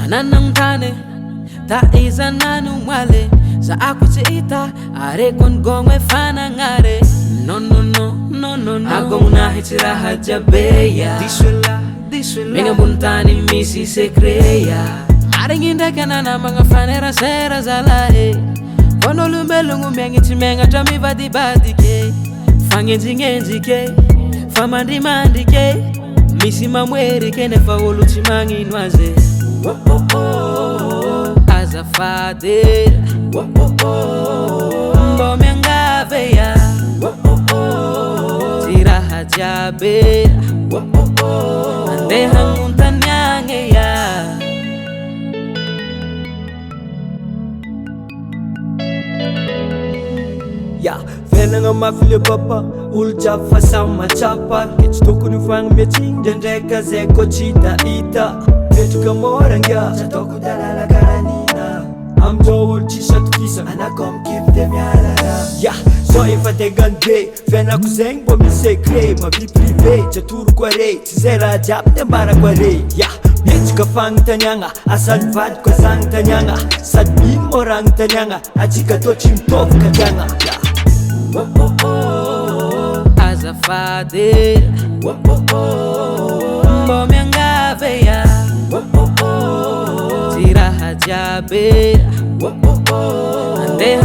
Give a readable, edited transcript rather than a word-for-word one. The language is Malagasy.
mananang tane ta iza nanumwale za ako tsy ita arekon gongwe fanangare no no no no no no agong nahitsy raha jabeya Menga buntani misi sekreya Maringi ndeke nana mga fanera sera zalahe Kono lumelungu mengi chimenga jami badi badi ke Fangenzi ngenzi ke Famandi mandi ke Misi mamweri ke nefa ulu chimangi nwaze Azafade Mbome ngaveya Tiraha jabeya Ande hanguntan nyange ya Ya, vena nga mafile papa Ulja fasa machapa Kich toku ni fang meeting Dendreka zeko chita ita Vetuka moranga Chatoku dalala karanina Amdo ulchisha tukisa Anakom keep them yalara Ya, so if I take a day Vena kuzeng bo mi sekre Ma vi privé Chaturu kwa re Tizera jab tembara kwa re Ya, bitch ka fang tanyanga Asad vad kwa sang tanyanga Sad bin morang tanyanga Achika to chimtov kanyanga Ya Azafade Mbome ngaveya Tiraha jabeya Ande